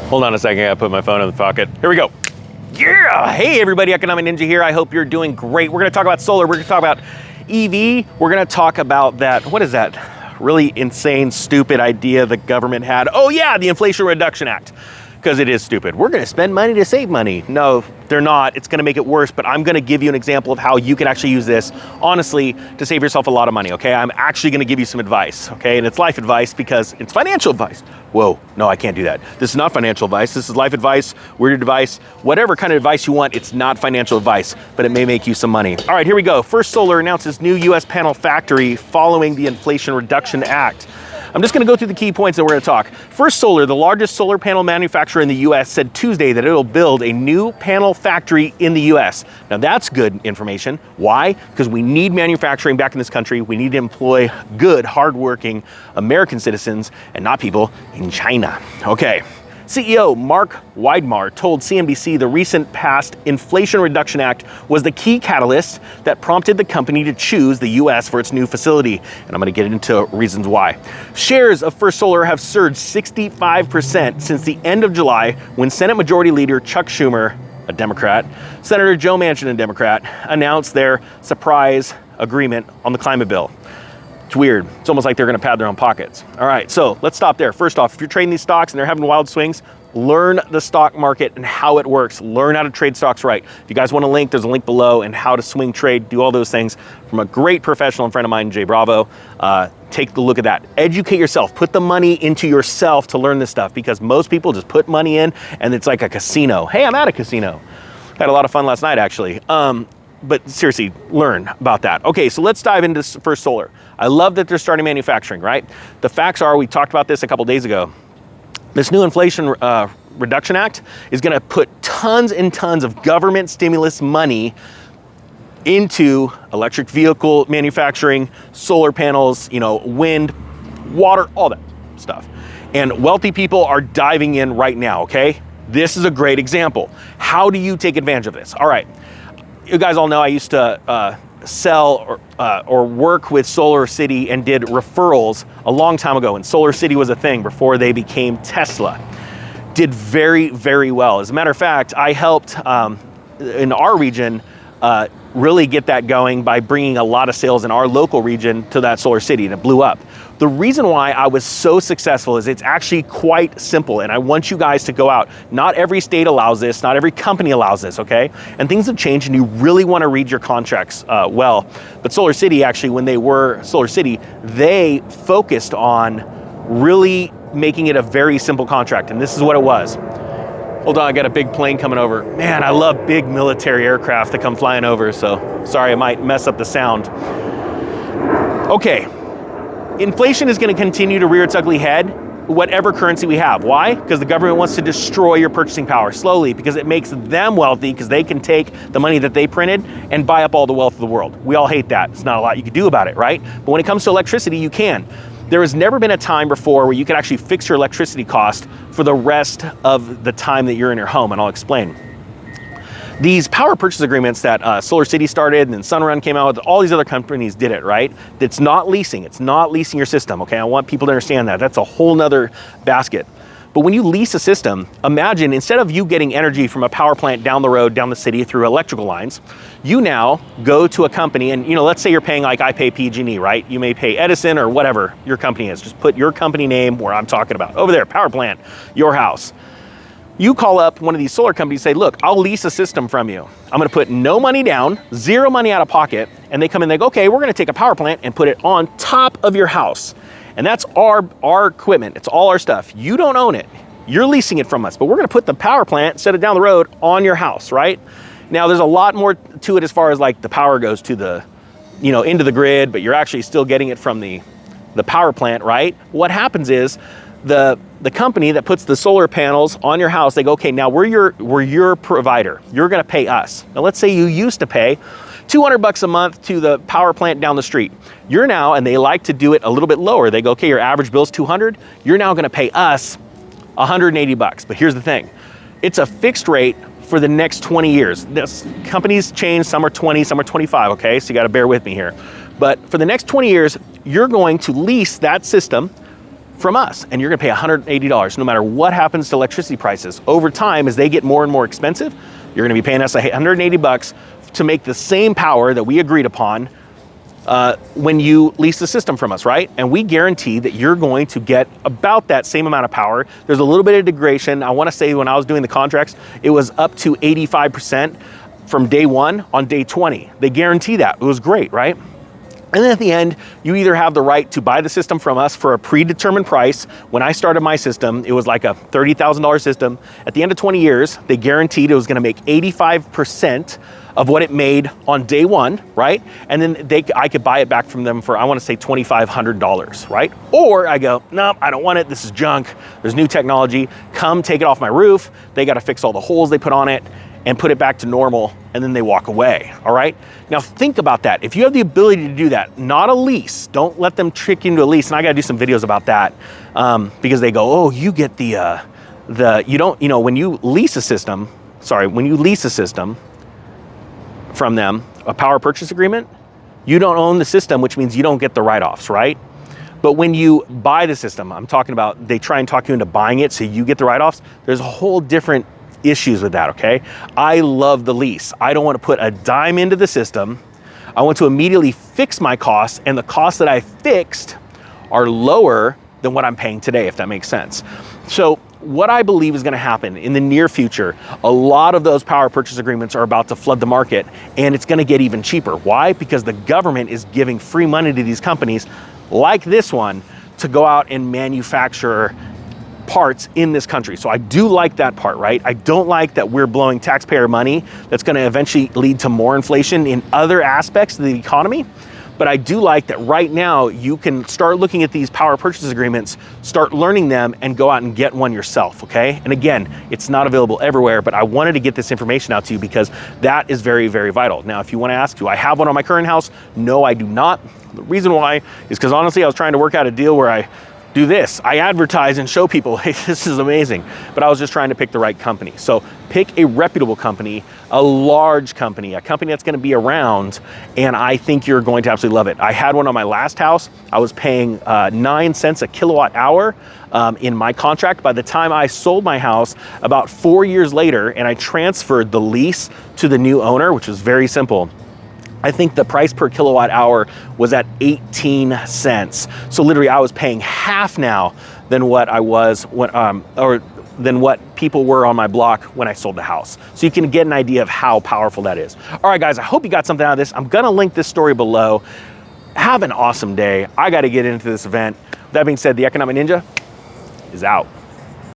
Hold on a second, I gotta put my phone in the pocket. Here we go. Yeah! Hey everybody, Economic Ninja here. I hope you're doing great. We're gonna talk about solar, we're gonna talk about EV, we're gonna talk about that, what is that really insane, stupid idea the government had? Oh yeah, the Inflation Reduction Act. Because it is stupid. We're gonna spend money to save money. No, they're not. It's gonna make it worse, but I'm gonna give you an example of how you can actually use this, honestly, to save yourself a lot of money, okay? I'm actually gonna give you some advice, okay? And it's life advice because it's financial advice. Whoa, no, I can't do that. This is not financial advice. This is life advice, weird advice, whatever kind of advice you want. It's not financial advice, but it may make you some money. All right, here we go. First Solar announces new US panel factory following the Inflation Reduction Act. I'm just gonna go through the key points that we're gonna talk. First Solar, the largest solar panel manufacturer in the US, said Tuesday that it'll build a new panel factory in the US. Now that's good information. Why? Because we need manufacturing back in this country. We need to employ good, hardworking American citizens and not people in China. Okay. CEO Mark Weidmar told CNBC the recent passed Inflation Reduction Act was the key catalyst that prompted the company to choose the US for its new facility. And I'm gonna get into reasons why. Shares of First Solar have surged 65% since the end of July when Senate Majority Leader Chuck Schumer, a Democrat, Senator Joe Manchin, a Democrat, announced their surprise agreement on the climate bill. It's weird. It's almost like they're gonna pad their own pockets. All right, so let's stop there. First off, if you're trading these stocks and they're having wild swings, learn the stock market and how it works. Learn how to trade stocks right. If you guys want a link, there's a link below and how to swing trade, do all those things from a great professional and friend of mine, Jay Bravo. Take a look at that. Educate yourself. Put the money into yourself to learn this stuff because most people just put money in and it's like a casino. Hey, I'm at a casino. Had a lot of fun last night, actually. But seriously, learn about that. Okay, so let's dive into First Solar. I love that they're starting manufacturing, right? The facts are, we talked about this a couple days ago. This new Inflation Reduction Act is gonna put tons and tons of government stimulus money into electric vehicle manufacturing, solar panels, wind, water, all that stuff. And wealthy people are diving in right now, okay? This is a great example. How do you take advantage of this? All right. You guys all know I used to sell or work with Solar City and did referrals a long time ago when Solar City was a thing before they became Tesla. Did very, very well. As a matter of fact, I helped in our region really get that going by bringing a lot of sales in our local region to that Solar City, and it blew up. The reason why I was so successful is it's actually quite simple, and I want you guys to go out. Not every state allows this, not every company allows this, okay? And things have changed, and you really want to read your contracts well. But Solar City, actually, when they were Solar City, they focused on really making it a very simple contract, and this is what it was. Hold on, I got a big plane coming over. Man, I love big military aircraft that come flying over, so sorry, I might mess up the sound. Okay. Inflation is going to continue to rear its ugly head, whatever currency we have. Why? Because the government wants to destroy your purchasing power slowly because it makes them wealthy because they can take the money that they printed and buy up all the wealth of the world. We all hate that. It's not a lot you can do about it, right? But when it comes to electricity, you can. There has never been a time before where you could actually fix your electricity cost for the rest of the time that you're in your home, and I'll explain. These power purchase agreements that Solar City started and then Sunrun came out with, all these other companies did it, right? It's not leasing. It's not leasing your system, okay? I want people to understand that. That's a whole nother basket. But when you lease a system, imagine instead of you getting energy from a power plant down the road, down the city through electrical lines, you now go to a company and, let's say you're paying like I pay PG&E, right? You may pay Edison or whatever your company is. Just put your company name where I'm talking about. Over there, power plant, your house. You call up one of these solar companies, say, look, I'll lease a system from you. I'm gonna put no money down, zero money out of pocket, and they come in, they go, okay, we're gonna take a power plant and put it on top of your house. And that's our equipment, it's all our stuff. You don't own it, you're leasing it from us, but we're gonna put the power plant, set it down the road on your house, right? Now there's a lot more to it as far as like the power goes to the, into the grid, but you're actually still getting it from the power plant, right? What happens is, the company that puts the solar panels on your house, they go, okay, now we're your provider. You're gonna pay us. Now let's say you used to pay $200 a month to the power plant down the street. You're now, and they like to do it a little bit lower. They go, okay, your average bill's $200. You're now gonna pay us $180. But here's the thing. It's a fixed rate for the next 20 years. Companies change, some are 20, some are 25, okay? So you gotta bear with me here. But for the next 20 years, you're going to lease that system from us, and you're gonna pay $180 no matter what happens to electricity prices. Over time, as they get more and more expensive, you're gonna be paying us $180 to make the same power that we agreed upon when you lease the system from us, right? And we guarantee that you're going to get about that same amount of power. There's a little bit of degradation. I wanna say when I was doing the contracts, it was up to 85% from day one on day 20. They guarantee that. It was great, right? And then at the end, you either have the right to buy the system from us for a predetermined price. When I started my system, it was like a $30,000 system. At the end of 20 years, they guaranteed it was gonna make 85% of what it made on day one, right? And then I could buy it back from them for, I wanna say $2,500, right? Or I go, nope, I don't want it, this is junk. There's new technology, come take it off my roof. They gotta fix all the holes they put on it and put it back to normal, and then they walk away, all right? Now think about that. If you have the ability to do that, not a lease, don't let them trick you into a lease, and I gotta do some videos about that because they go, oh, you get when you lease a system from them, a power purchase agreement, you don't own the system, which means you don't get the write-offs, right? But when you buy the system, I'm talking about they try and talk you into buying it so you get the write-offs, there's a whole different issues with that, okay? I love the lease. I don't want to put a dime into the system. I want to immediately fix my costs, and the costs that I fixed are lower than what I'm paying today, if that makes sense. So what I believe is going to happen in the near future, a lot of those power purchase agreements are about to flood the market, and it's going to get even cheaper. Why? Because the government is giving free money to these companies like this one to go out and manufacture parts in this country. So I do like that part, right? I don't like that we're blowing taxpayer money that's going to eventually lead to more inflation in other aspects of the economy. But I do like that right now you can start looking at these power purchase agreements, start learning them, and go out and get one yourself, okay? And again, it's not available everywhere, but I wanted to get this information out to you because that is very, very vital. Now, if you want to ask, do I have one on my current house? No, I do not. The reason why is because honestly, I was trying to work out a deal where I do this. I advertise and show people, hey, this is amazing. But I was just trying to pick the right company. So pick a reputable company, a large company, a company that's gonna be around, and I think you're going to absolutely love it. I had one on my last house. I was paying 9 cents a kilowatt hour in my contract. By the time I sold my house, about 4 years later, and I transferred the lease to the new owner, which was very simple, I think the price per kilowatt hour was at 18 cents. So literally I was paying half now than what I was when, than what people were on my block when I sold the house. So you can get an idea of how powerful that is. All right, guys, I hope you got something out of this. I'm gonna link this story below. Have an awesome day. I gotta get into this event. That being said, the Economic Ninja is out.